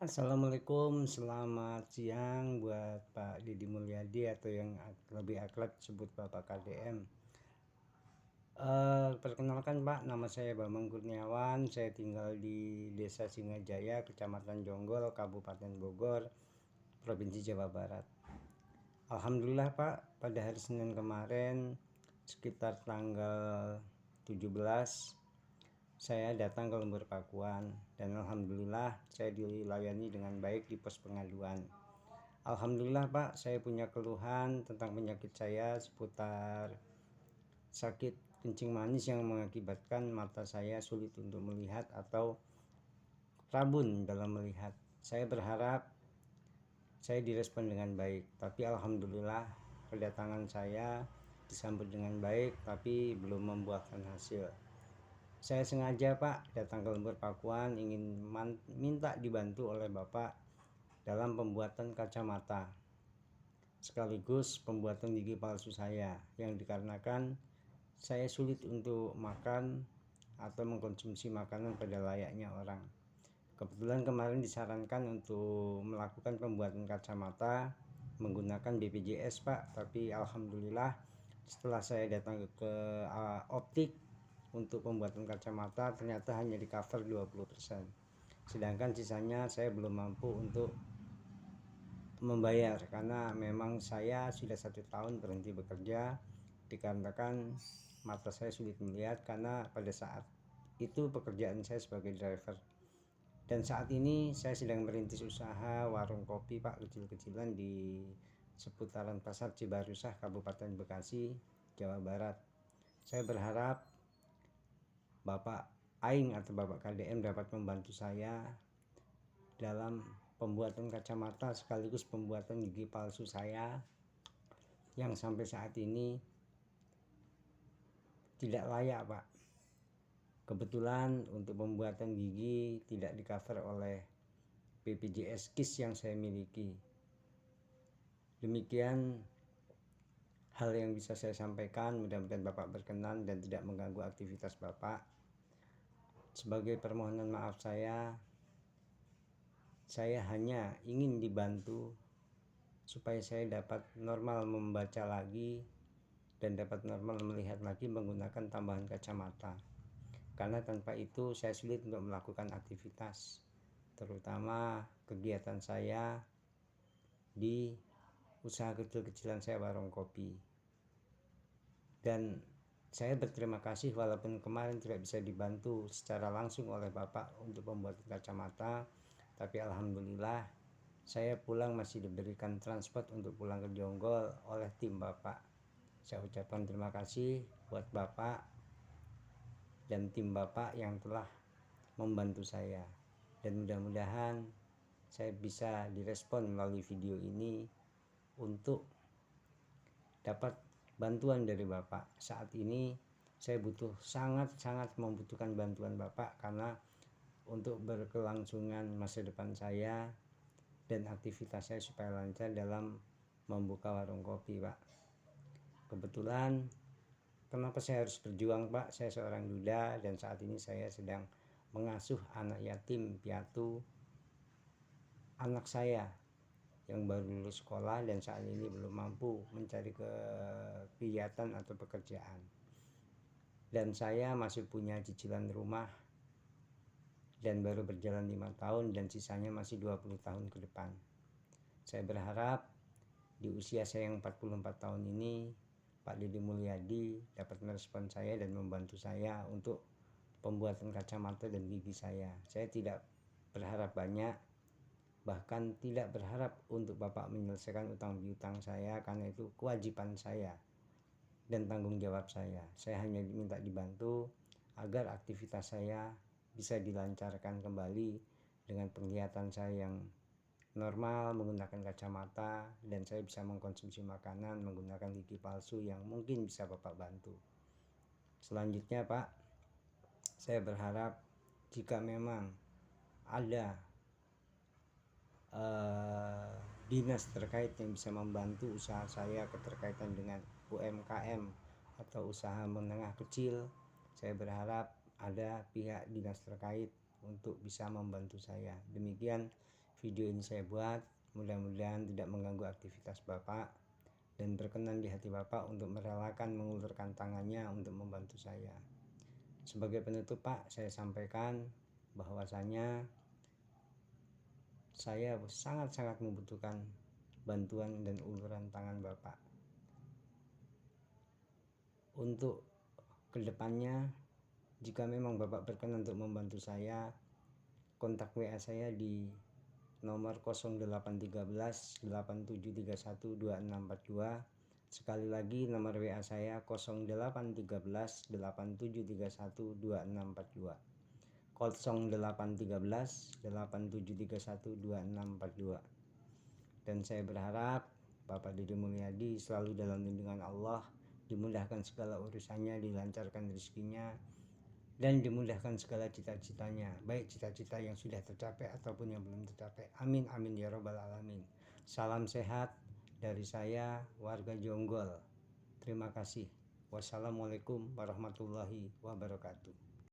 Assalamualaikum, selamat siang buat Pak Didi Mulyadi atau yang lebih akrab sebut Bapak KDM. Perkenalkan Pak, nama saya Bambang Kurniawan, saya tinggal di Desa Singajaya, Kecamatan Jonggol, Kabupaten Bogor, Provinsi Jawa Barat. Alhamdulillah Pak, pada hari Senin kemarin sekitar tanggal 17 saya datang ke Lembur Pakuan dan alhamdulillah saya dilayani dengan baik di pos pengaduan. Alhamdulillah Pak, saya punya keluhan tentang penyakit saya seputar sakit kencing manis yang mengakibatkan mata saya sulit untuk melihat atau rabun dalam melihat. Saya berharap saya direspon dengan baik, tapi alhamdulillah kedatangan saya disambut dengan baik tapi belum membuahkan hasil. Saya sengaja Pak datang ke Lembur Pakuan ingin minta dibantu oleh Bapak dalam pembuatan kacamata sekaligus pembuatan gigi palsu saya yang dikarenakan saya sulit untuk makan atau mengkonsumsi makanan pada layaknya orang. Kebetulan kemarin disarankan untuk melakukan pembuatan kacamata menggunakan BPJS Pak, tapi alhamdulillah setelah saya datang ke optik untuk pembuatan kacamata ternyata hanya di cover 20%, sedangkan sisanya saya belum mampu untuk membayar karena memang saya sudah 1 tahun berhenti bekerja dikarenakan mata saya sulit melihat karena pada saat itu pekerjaan saya sebagai driver, dan saat ini saya sedang merintis usaha warung kopi Pak, kecil-kecilan di seputaran Pasar Cibarusah, Kabupaten Bekasi, Jawa Barat. Saya berharap Bapak Aing atau Bapak KDM dapat membantu saya dalam pembuatan kacamata sekaligus pembuatan gigi palsu saya yang sampai saat ini tidak layak Pak. Kebetulan untuk pembuatan gigi tidak di cover oleh BPJS KIS yang saya miliki. Demikian hal yang bisa saya sampaikan, mudah-mudahan Bapak berkenan dan tidak mengganggu aktivitas Bapak. Sebagai permohonan maaf saya hanya ingin dibantu supaya saya dapat normal membaca lagi dan dapat normal melihat lagi menggunakan tambahan kacamata, karena tanpa itu saya sulit untuk melakukan aktivitas, terutama kegiatan saya di usaha kecil-kecilan saya, warung kopi. Dan saya berterima kasih walaupun kemarin tidak bisa dibantu secara langsung oleh Bapak untuk pembuatan kacamata, tapi alhamdulillah saya pulang masih diberikan transport untuk pulang ke Jonggol oleh tim Bapak. Saya ucapkan terima kasih buat Bapak dan tim Bapak yang telah membantu saya, dan mudah-mudahan saya bisa direspon melalui video ini untuk dapat bantuan dari Bapak. Saat ini saya sangat membutuhkan bantuan Bapak karena untuk berkelangsungan masa depan saya dan aktivitas saya supaya lancar dalam membuka warung kopi Pak. Kebetulan kenapa saya harus berjuang Pak, saya seorang duda dan saat ini saya sedang mengasuh anak yatim piatu anak saya yang baru lulus sekolah dan saat ini belum mampu mencari kegiatan atau pekerjaan, dan saya masih punya cicilan rumah dan baru berjalan 5 tahun dan sisanya masih 20 tahun ke depan. Saya berharap di usia saya yang 44 tahun ini Pak Didi Mulyadi dapat merespon saya dan membantu saya untuk pembuatan kacamata dan gigi saya. Saya tidak berharap banyak, bahkan tidak berharap untuk Bapak menyelesaikan utang piutang saya karena itu kewajiban saya dan tanggung jawab saya. Saya hanya minta dibantu agar aktivitas saya bisa dilancarkan kembali dengan penglihatan saya yang normal menggunakan kacamata, dan saya bisa mengkonsumsi makanan menggunakan gigi palsu yang mungkin bisa Bapak bantu. Selanjutnya Pak, saya berharap jika memang ada dinas terkait yang bisa membantu usaha saya keterkaitan dengan UMKM atau usaha menengah kecil, saya berharap ada pihak dinas terkait untuk bisa membantu saya. Demikian video ini saya buat. Mudah-mudahan tidak mengganggu aktivitas Bapak dan berkenan di hati Bapak untuk merelakan mengulurkan tangannya untuk membantu saya. Sebagai penutup Pak, saya sampaikan bahwasanya saya sangat-sangat membutuhkan bantuan dan uluran tangan Bapak. Untuk kedepannya, jika memang Bapak berkenan untuk membantu saya, kontak WA saya di nomor 0813 8731 2642. Sekali lagi nomor WA saya 0813 8731 2642. 0813 8731 2642. Dan saya berharap Bapak Dede Mulyadi selalu dalam lindungan Allah, dimudahkan segala urusannya, dilancarkan rezekinya, dan dimudahkan segala cita-citanya, baik cita-cita yang sudah tercapai ataupun yang belum tercapai. Amin amin ya robbal alamin. Salam sehat dari saya, warga Jonggol. Terima kasih. Wassalamualaikum warahmatullahi wabarakatuh.